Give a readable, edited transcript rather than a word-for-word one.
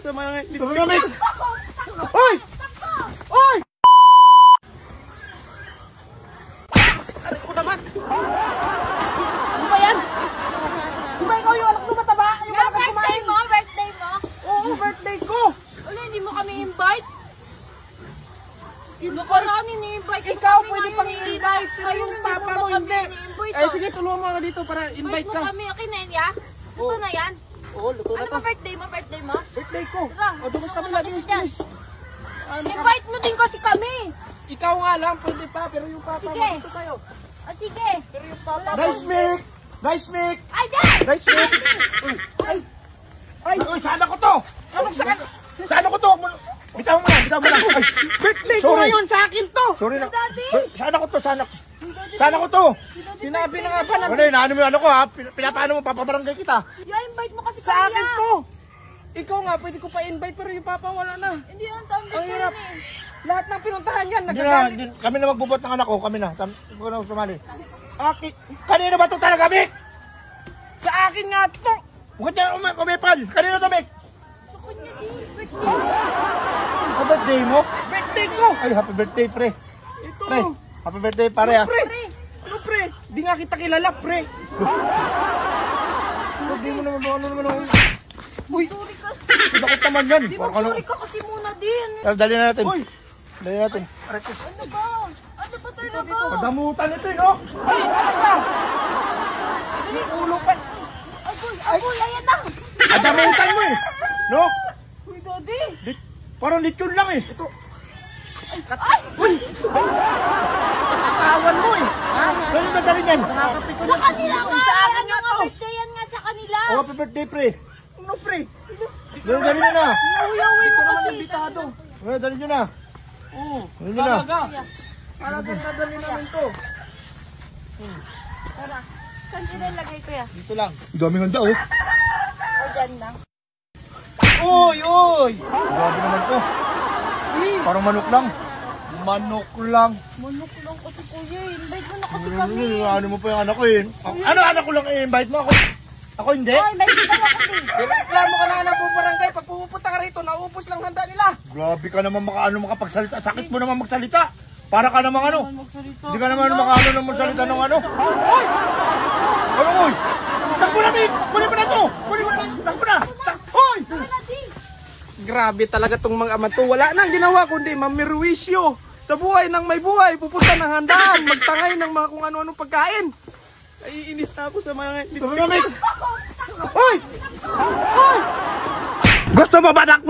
sa mga... Tumamig! Hoy! Hoy! Aray ko naman! Ano ba yan? Di ba ikaw yung anak mo mataba? Yung anak mo Birthday mo? Birthday mo? Oo, birthday ko! Uli, hindi mo kami invite? Nakaraan, ini-invite mo Ikaw kami pwede ngayon, pang hindi invite, na- pero yung Ayun, papa mo kami hindi. ini-invite, Eh oh. sige, tulungan mo ako dito para invite Invite ka. mo kami, akin na yan, ya? Luto na yan? Oo, luto na Ano to. ba birthday mo? Birthday mo? Birthday ko. Tara, O, dumas kami ano lagi kita ng dyan? stress. Invite mo din kasi kami. Ikaw nga lang, pwede pa, pero yung papa mo Sige. dito tayo. O sige. Pero yung papa mo... Nice mic! Nice mic! Ay, dyan! Nice mic! Ay! Ay! Ay, sana ko to! Anong saan? Sana ko to! Bitaw mo lang, bitaw mo lang! Ay, Birthday ko sorry. ngayon, sa akin to! Sorry na. Daddy! Sana ko to, sana. Sana ko to! Sinabi na nga ba na... Ano yun, ano mo yung ano ko ha? Pinapaano mo, papabarangay kita. Ya, invite mo kasi Sa kami, akin ya. to! Ikaw nga, pwede ko pa invite, pero yung papa wala na. Hindi yan, tama Ang hirap. Lahat ng pinuntahan yan, Hindi na, nagagalit. kami na magbubot ng anak ko, kami na. Kami na sumali. Akin. Kanino ba ito talaga, Mick? Sa akin nga to! Huwag niya umipal. Kanino to, Mick? Gusto niya di. Birthday. Ang birthday mo? Birthday ko! Ay, happy birthday, pre. Ito! Pre, happy birthday, pare ha. Pre! Ano pre? Di nga kita kilala, pre! Hindi mo naman, ano naman ako. Uy! Sorry ka. Bakit naman yan? Di Parang ano. mag-sorry ka kasi muna din. Dali na natin. Uy! Dali natin. Ano ba? Ano ba talaga? Padamutan ito, no? Ay, talaga! Yung ulo pa! Agoy, ayan na. Padamutan mo eh. No? Uy, daddy. Parang lechon lang eh. Ito. Ay! Uy! Katakawan mo eh! Ha? Saan yung dadali niyan? Nakakapito Sa kanila nga. Sa akin Ano nga nga to! birthday yan nga sa kanila. Oh, happy birthday, pre. Ano pre? Dali nyo na. Uyawi mo Ito naman kasi. ang bitado. Dali nyo na. Oo. Dali nyo na. Talaga. Talagang dadali namin to. Tara. Saan sinilagay ko yan? Dito lang. Daming handa oh. O, dyan na. Uy! Uy! Grabe naman to. Parang manok lang. Manok lang. Manok lang kasi kuya. Invite mo na kasi kami. Ano mo pa yung anak ko eh. Ano anak ko lang i-invite mo ako? Ako hindi? Ay, may bitaw ako din. Reklamo ka na nga ng barangay. Pag pupunta ka rito, naubos lang handa nila. Grabe ka naman makapagsalita. Sakit mo naman magsalita. Para ka namang ano. Magsalita. Hindi ka naman makaano ng magsalita ng ano. Hoy! Ano hoy? Takbo na, Mick! Kunin mo na to! Kunin mo na! Takbo na! Hoy! Grabe talaga tong mga ama to. Wala nang ginawa kundi mamirwisyo. Sa buhay ng may buhay, pupunta ng handaan, magtangay ng mga kung ano-anong pagkain. Naiinis na ako sa mga... Takbo na, Mick! Hoy! Hoy! Gusto mo ba dakwa?